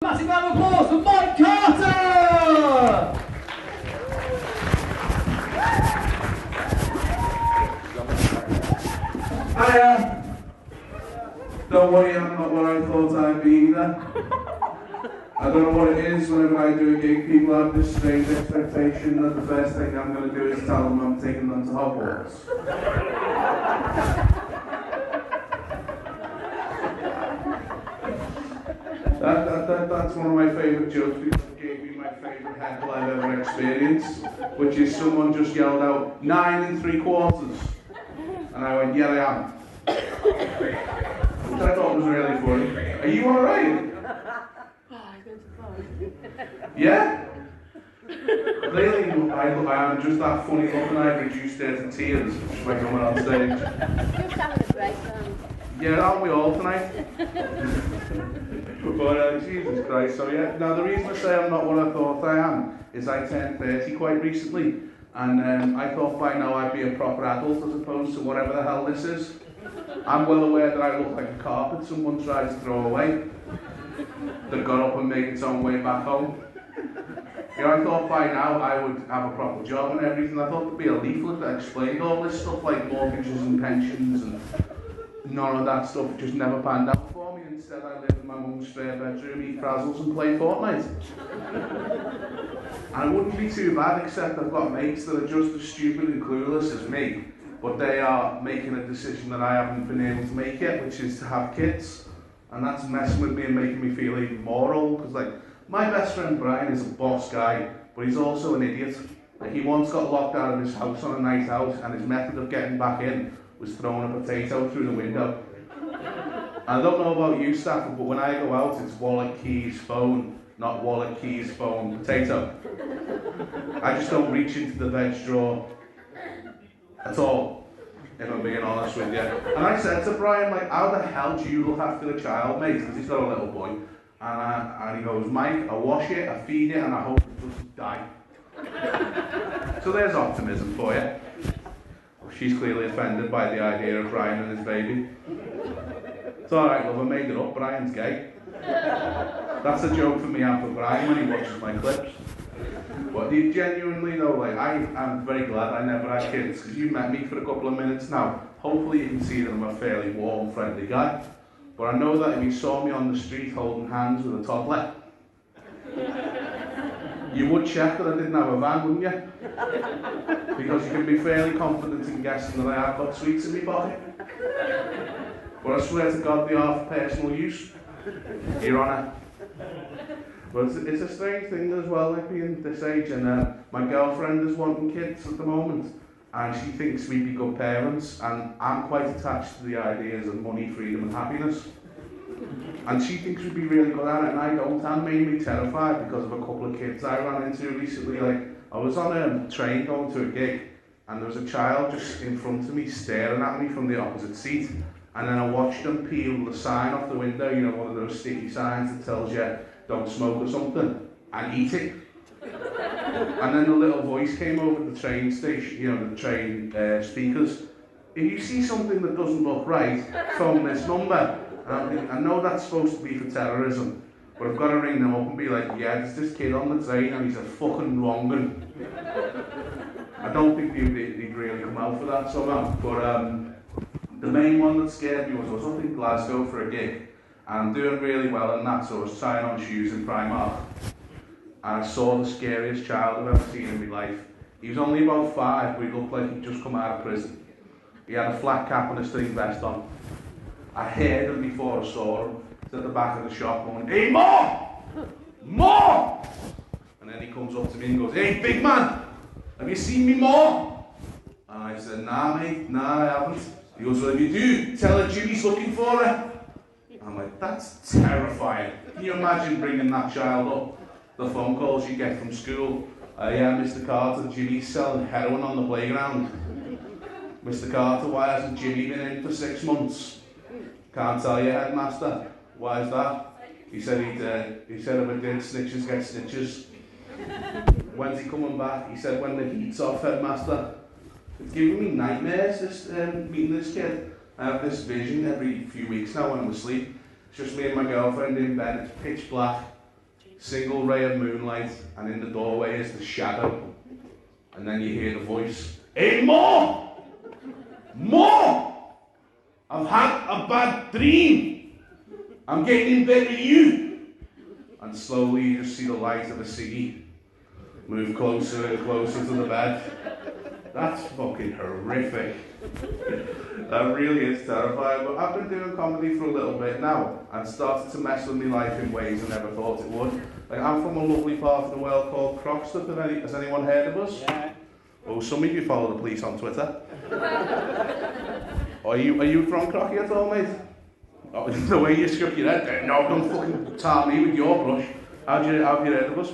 Massive round of applause for Mike Carter! Hiya! Don't worry, I'm not what I thought I'd be either. I don't know what it is, whenever I do a gig, people have this strange expectation that the first thing I'm going to do is tell them I'm taking them to Hogwarts. That's one of my favourite jokes because it gave me my favourite heckle I've ever experienced, which is someone just yelled out 9 3/4, and I went, yeah, I am. Which I thought was really funny. Are you alright? Yeah? Really, I am just that funny looking. I've reduced her to tears by coming on stage. Just having a break, Yeah, aren't we all tonight? But Jesus Christ, so yeah. Now the reason I say I'm not what I thought I am is I turned 30 quite recently, and I thought by now I'd be a proper adult as opposed to whatever the hell this is. I'm well aware that I look like a carpet someone tried to throw away, that got up and made its own way back home. You know, I thought by now I would have a proper job and everything. I thought there'd be a leaflet that explained all this stuff like mortgages and pensions, and none of that stuff just never panned out for me. Instead I live in my mum's spare bedroom, eat frazzles and play Fortnite. And it wouldn't be too bad, except I've got mates that are just as stupid and clueless as me, but they are making a decision that I haven't been able to make yet, which is to have kids. And that's messing with me and making me feel even more old, because like, my best friend Brian is a boss guy, but he's also an idiot. Like, he once got locked out of his house on a night out, and his method of getting back in was throwing a potato through the window. And I don't know about you, Stafford, but when I go out, it's wallet, keys, phone, not wallet, keys, phone, potato. I just don't reach into the veg drawer at all, if I'm being honest with you. And I said to Brian, like, how the hell do you look after the child, mate? Because he's got a little boy. And he goes, Mike, I wash it, I feed it, and I hope it doesn't die. So there's optimism for you. She's clearly offended by the idea of Brian and his baby. It's alright, love, I made it up. Brian's gay. That's a joke for me and for Brian when he watches my clips. But genuinely though, like, I'm very glad I never had kids, because you've met me for a couple of minutes now. Hopefully you can see that I'm a fairly warm, friendly guy. But I know that if you saw me on the street holding hands with a toddler, you would check that I didn't have a van, wouldn't you? Because you can be fairly confident in guessing that I have got sweets in my pocket. But I swear to God they are for personal use, Your Honour. But it's a strange thing as well, like being this age, and my girlfriend is wanting kids at the moment, and she thinks we'd be good parents, and I'm quite attached to the ideas of money, freedom and happiness. And she thinks we'd be really good at it, and I don't. I'm mainly terrified because of a couple of kids I ran into recently. Like, I was on a train going to a gig, and there was a child just in front of me staring at me from the opposite seat, and then I watched them peel the sign off the window, you know, one of those sticky signs that tells you don't smoke or something, and eat it. And then the little voice came over the train station, you know, the train speakers. If you see something that doesn't look right, phone this number. And I'm thinking, I know that's supposed to be for terrorism, but I've got to ring them up and be like, yeah, there's this kid on the train and he's a fucking wrong un. I don't think they'd really come out for that somehow. But the main one that scared me was I was up in Glasgow for a gig, and I'm doing really well in that, so I was trying on shoes in Primark. And I saw the scariest child I've ever seen in my life. He was only about 5, but he looked like he'd just come out of prison. He had a flat cap and a string vest on. I heard him before I saw him. He's at the back of the shop going, hey, Mom! Mom! And then he comes up to me and goes, hey, big man, have you seen me, Mom? And I said, nah, mate, nah, I haven't. He goes, well, if you do, tell her Jimmy's looking for her. I'm like, that's terrifying. Can you imagine bringing that child up? The phone calls you get from school. Yeah, Mr. Carter, Jimmy's selling heroin on the playground. Mr. Carter, why hasn't Jimmy been in for 6 months? Can't tell you, headmaster. Why is that? He said if I did, snitches get stitches. When's he coming back? He said when the heat's off, headmaster. It's giving me nightmares, this meeting this kid. I have this vision every few weeks now when I'm asleep. It's just me and my girlfriend in bed, it's pitch black. single ray of moonlight, and in the doorway is the shadow. And then you hear the voice, "Hey, more! More! I've had a bad dream. I'm getting in bed with you." And slowly you just see the light of a ciggy move closer and closer to the bed. That's fucking horrific. That really is terrifying. But I've been doing comedy for a little bit now and started to mess with my life in ways I never thought it would. Like, I'm from a lovely part of the world called Croxton. Has anyone heard of us? Yeah. Oh, some of you follow the police on Twitter. Are you from Crocky at all, mate? Oh, the way you shook your head, no, don't fucking tar me with your brush. Have you heard of us?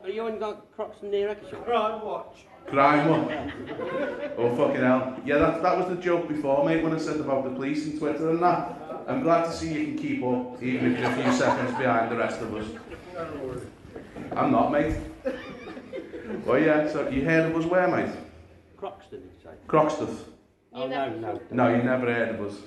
But you haven't got Croxton near Exeter? Crime Watch. Crime one. Oh, fucking hell. Yeah, that was the joke before, mate, when I said about the police and Twitter and that. I'm glad to see you can keep up, even if you're a few seconds behind the rest of us. I'm not, mate. Oh yeah, so you heard of us where, mate? Croxton, did you say? Croxton. Oh, no. No, you never heard of us.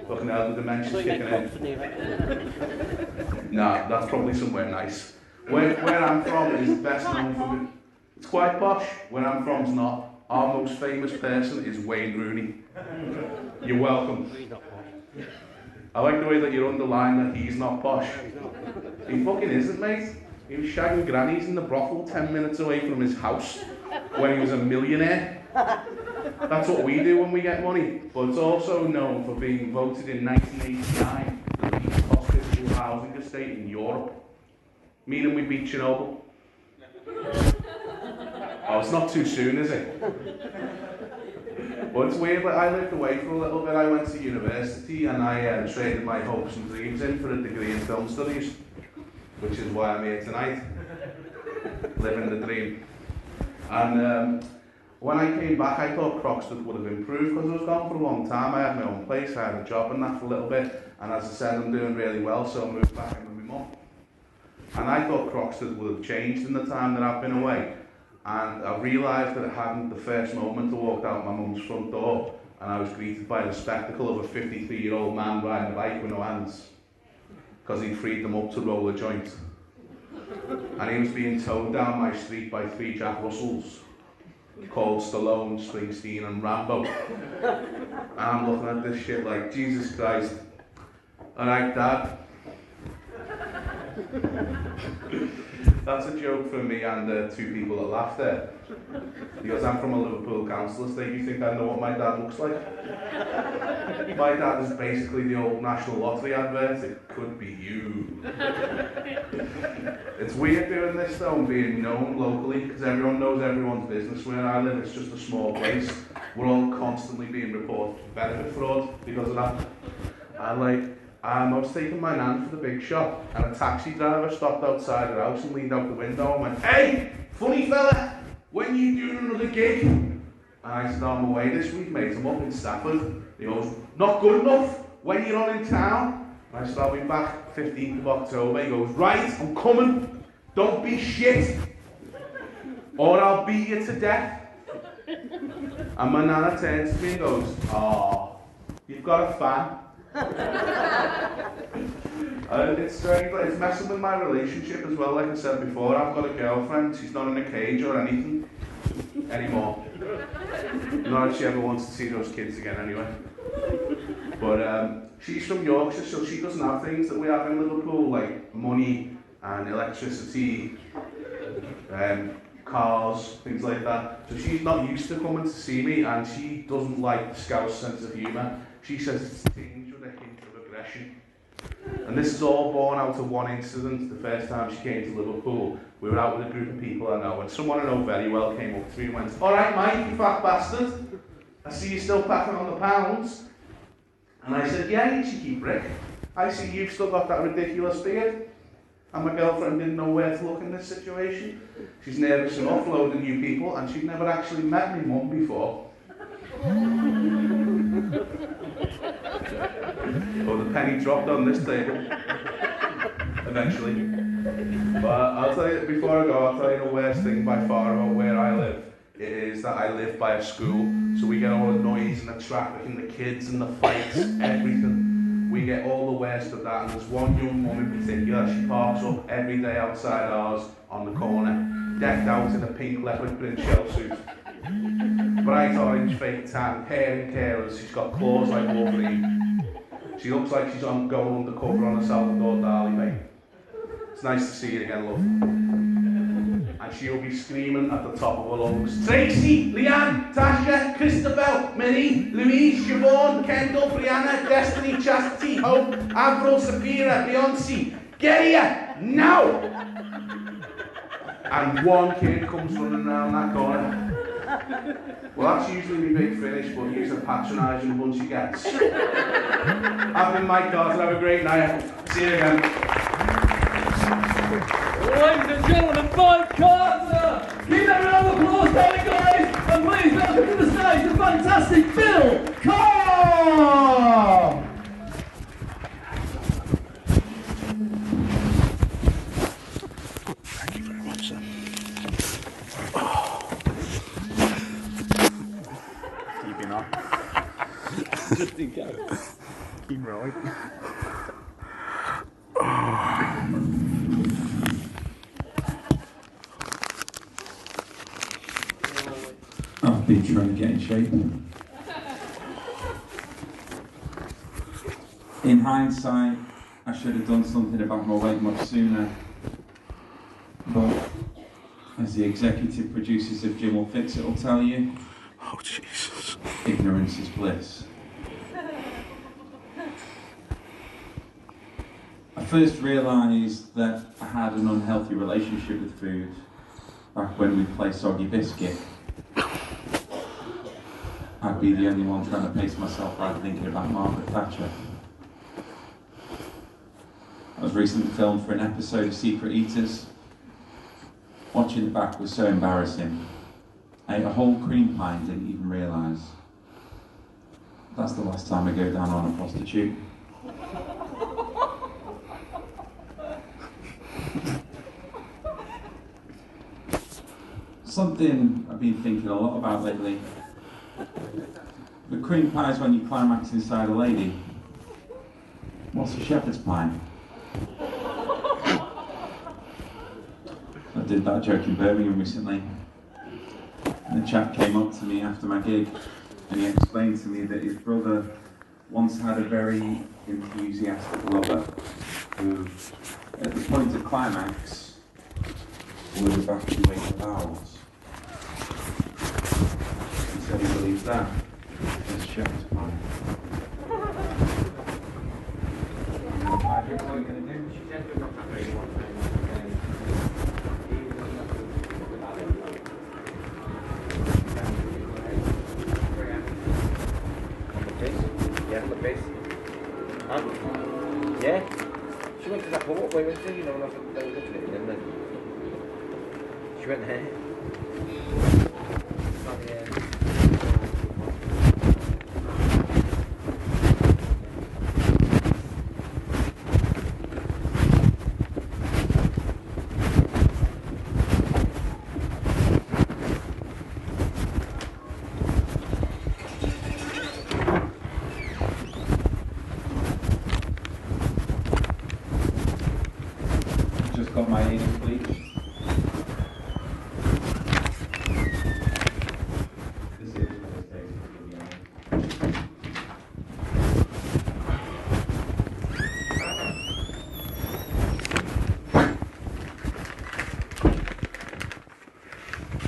Fucking hell, the dementia's So you kicking meant in. Croxton near Exeter? Nah, that's probably somewhere nice. Where I'm from is best known for it. It's quite posh. Where I'm from is not. Our most famous person is Wayne Rooney. You're welcome. He's not posh. I like the way that you underline that he's not posh. He's not. He fucking isn't, mate. He was shagging grannies in the brothel 10 minutes away from his house when he was a millionaire. That's what we do when we get money. But it's also known for being voted in 1989 the least hospitable housing estate in Europe. Meaning we beat Chernobyl. Oh, it's not too soon, is it? Well, it's weird, but I lived away for a little bit. I went to university and I traded my hopes and dreams in for a degree in film studies, which is why I'm here tonight, living the dream. And when I came back, I thought Croxton would have improved because I was gone for a long time. I had my own place, I had a job and that for a little bit, and as I said, I'm doing really well, so I moved back in with my mum. And I thought Croxton would have changed in the time that I've been away. And I realised that it hadn't the first moment I walked out my mum's front door and I was greeted by the spectacle of a 53-year-old man riding a bike with no hands because he'd freed them up to roll a joint. And he was being towed down my street by 3 Jack Russells called Stallone, Springsteen and Rambo. And I'm looking at this shit like, Jesus Christ. Alright, Dad. That's a joke for me and 2 people that laughed there. Because I'm from a Liverpool council estate, you think I know what my dad looks like? My dad is basically the old National Lottery advert, it could be you. It's weird doing this though and being known locally, because everyone knows everyone's business. Where I live, it's just a small place. We're all constantly being reported for benefit fraud because of that. And I was taking my nan for the big shop and a taxi driver stopped outside her house and leaned out the window and went, "Hey, funny fella, when you doing another gig?" And I said, "I'm away this week, mate, I'm up in Stafford." He goes, "Not good enough, when you're on in town?" And I said, "I'll be back 15th of October. He goes, "Right, I'm coming, don't be shit, or I'll beat you to death." And my nana turns to me and goes, "Oh, you've got a fan." It's strange, but it's messing with my relationship as well. Like I said before, I've got a girlfriend, she's not in a cage or anything anymore. Not if she ever wants to see those kids again anyway. But she's from Yorkshire, so she doesn't have things that we have in Liverpool, like money and electricity, cars, things like that. So she's not used to coming to see me, and she doesn't like the Scouse sense of humour. She says it's tinged with a hint of aggression. And this is all born out of one incident. The first time she came to Liverpool, we were out with a group of people I know, and someone I know very well came up to me and went, "All right, Mike, you fat bastard. I see you still packing on the pounds." And I said, "Yeah, you cheeky prick. I see you've still got that ridiculous beard." And my girlfriend didn't know where to look in this situation. She's nervous enough loading new people, and she'd never actually met my mum before. Oh, the penny dropped on this table. Eventually. But I'll tell you, before I go, I'll tell you the worst thing by far about where I live. It is that I live by a school, so we get all the noise and the traffic and the kids and the fights, everything. we get all the worst of that, and there's one young mum in particular, she parks up every day outside ours on the corner, decked out in a pink leopard print shell suit. Bright orange fake tan, hair in curlers, she's got claws like Wolverine. She looks like she's going undercover on a Salvador Dali, mate. It's nice to see you again, love. And she'll be screaming at the top of her lungs. Tracy, Leanne, Tasha, Christabel, Minnie, Louise, Siobhan, Kendall, Brianna, Destiny, Chastity, Hope, Avril, Sapphira, Beyonce, get here, now! And one kid comes running around that corner. Well, that's usually my big finish, but he's a patronising bunch he gets. I've been Mike Carter, have a great night. See you again. Ladies and gentlemen, Mike Carter! Give that round of applause, there, guys! And please welcome to the stage the fantastic Bill Carr! Thank you very much, sir. Keeping on. Just in case. Keep right. I've been trying to get in shape. In hindsight, I should have done something about my weight much sooner. But as the executive producers of Jim Will Fix It will tell you, Oh, Jesus. ignorance is bliss. I first realised that I had an unhealthy relationship with food back when we played Soggy Biscuit. I'd be the only one trying to pace myself out thinking about Margaret Thatcher. I was recently filmed for an episode of Secret Eaters. Watching the back was so embarrassing. I ate a whole cream pie and didn't even realise. That's the last time I go down on a prostitute. Something I've been thinking a lot about lately. The cream pie is when you climax inside a lady. What's a shepherd's pie? I did that joke in Birmingham recently. And the chap came up to me after my gig and he explained to me that his brother once had a very enthusiastic lover who, at the point of climax, would evacuate the bowels. He said he believed that as shepherd's pie. What are you going to do? Yeah, she went to that pub we went to, you know, and I was looking at it, and then she went there. Just got my anus bleached.